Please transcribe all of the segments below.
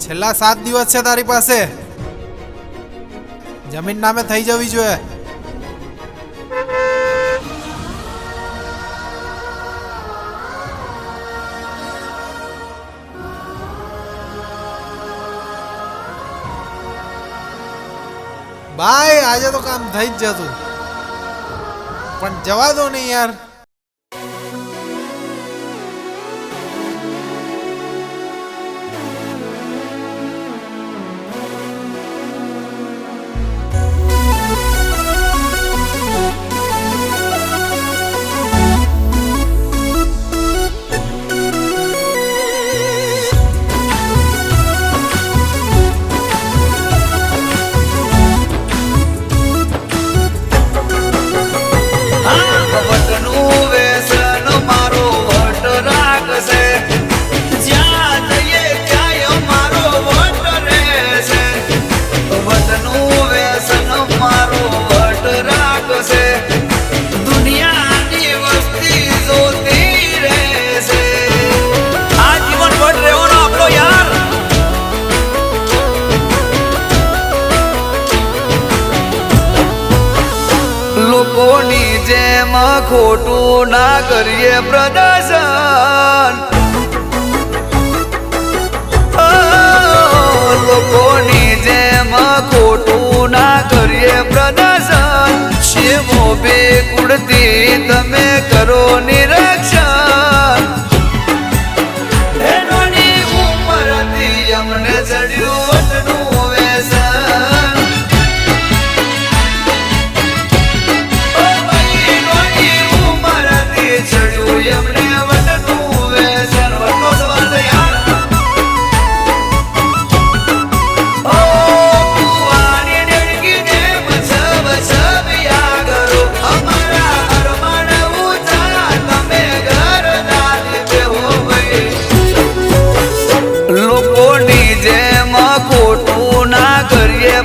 છેલ્લા 7 દિવસ છે તારી પાસે. જમીન નામે થઈ જવી જોઈએ. ભાઈ આજે તો કામ થઈ જ જતું, પણ જવા દો ને યાર. લોકોની જેમ ખોટું ના કરીએ પ્રદર્શન. લોકોની જેમ ખોટું ના કરીએ પ્રદર્શન. શિવો બે કુળથી તમે કરો નિરક્ષણ. એનોની ઉંમરથી અમને ચડ્યું વટનું વ્યસન.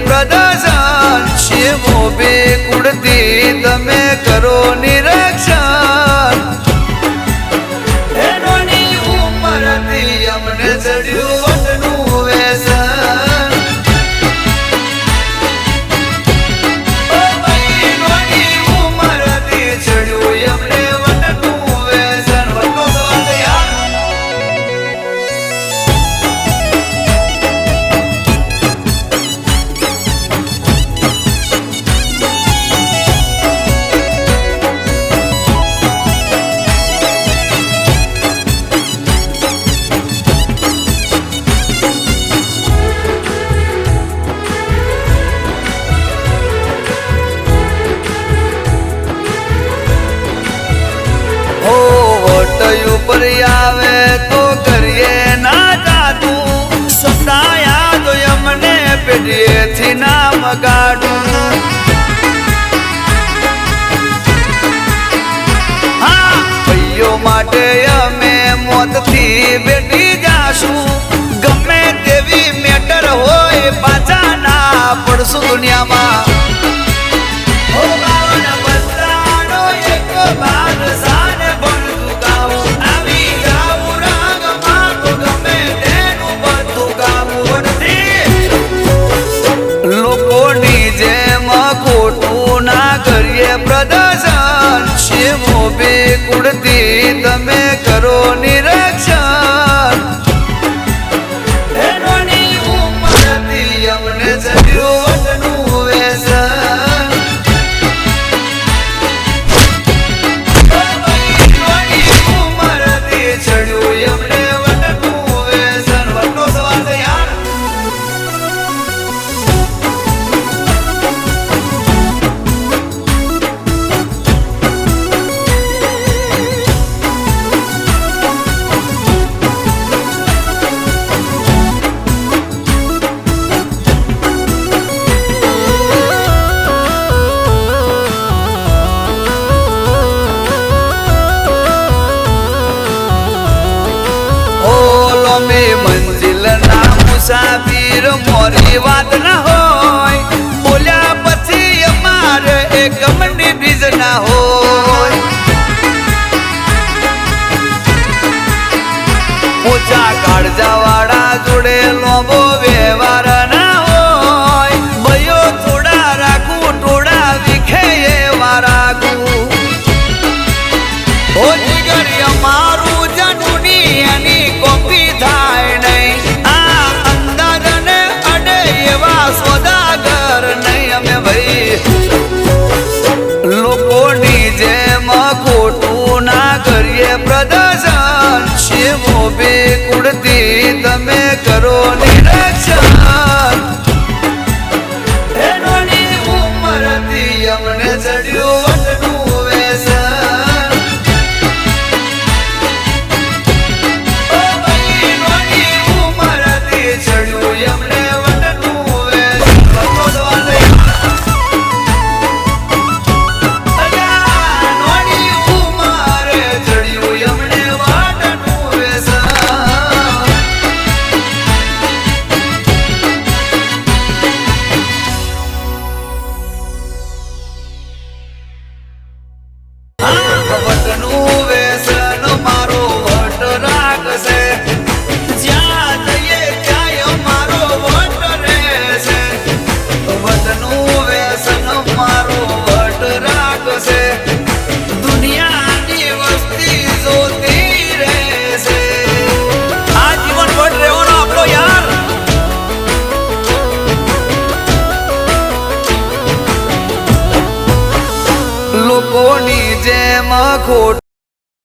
પ્રદર્શન શિવો બે કુળથી તમે કરો નિરક્ષણ. એનોની ઉંમરથી અમને ચડ્યું વટનું વ્યસન. એનોની ઉંમરથી ચડ્યું અમને વટનું વ્યસન. વટનો સવાલ યાર. ઉપર આવે તો કરીએ ના જાદું. સતાયા તો અમને પેઢીએથી નામ કાઢું. હા ભાઈઓ માટે અમે મોતથી બેઠી જાશું. ગમે તેવી મેટર હોય પાછા ના પડશું દુનિયામાં. પ્રદર્શન શિવો બે કુળથી તમે કરો નિરક્ષણ. એનોની ઉંમરથી અમને ચડ્યું વટનું વ્યસન. એનોની ઉંમરથી ચડ્યું અમને વટનું વ્યસન. વટનો સવાલ છે યાર. મુસાફિર મોરી વાત ના હોય બોલ્યા પછી અમારે એક મંડી બીજ ના હોય ઓછા કાળજા વાળા જોડે લોબો વ્યવહાર ના હોય ભયો થોડા રાખું ટોળા વિખે એવા રાખું ઓ જીગર અમારું જનુની એની કોપી થાય નહીં આ અંદાજને અડે એવા સોદાગર નહીં અમે ભાઈ લોકોની જેમ ખોટું ના કરીએ પ્રદર્શન શિવો બે કુળતી તમે કરો નિરક્ષણ એનોની ઉંમરથી અમને ચડ્યું વટનું વ્યસન ઓ ભાઈ એનોની ઉંમરથી ચડ્યું અમને વટનું વ્યસન એનોની ઉંમરે ચડ્યું અમને વટનું વ્યસન વટનું વ્યસન મારો વટ રાખશે જ્યાં જઈએ ત્યાં મારો વટ રહેશે વટનું વ્યસન મારો વટ રાખશે દુનિયાની વસ્તી જોતી રહેશે આ જીવન વટ રહેવાનો આપણો યાર લોકોની જેમ ખોટ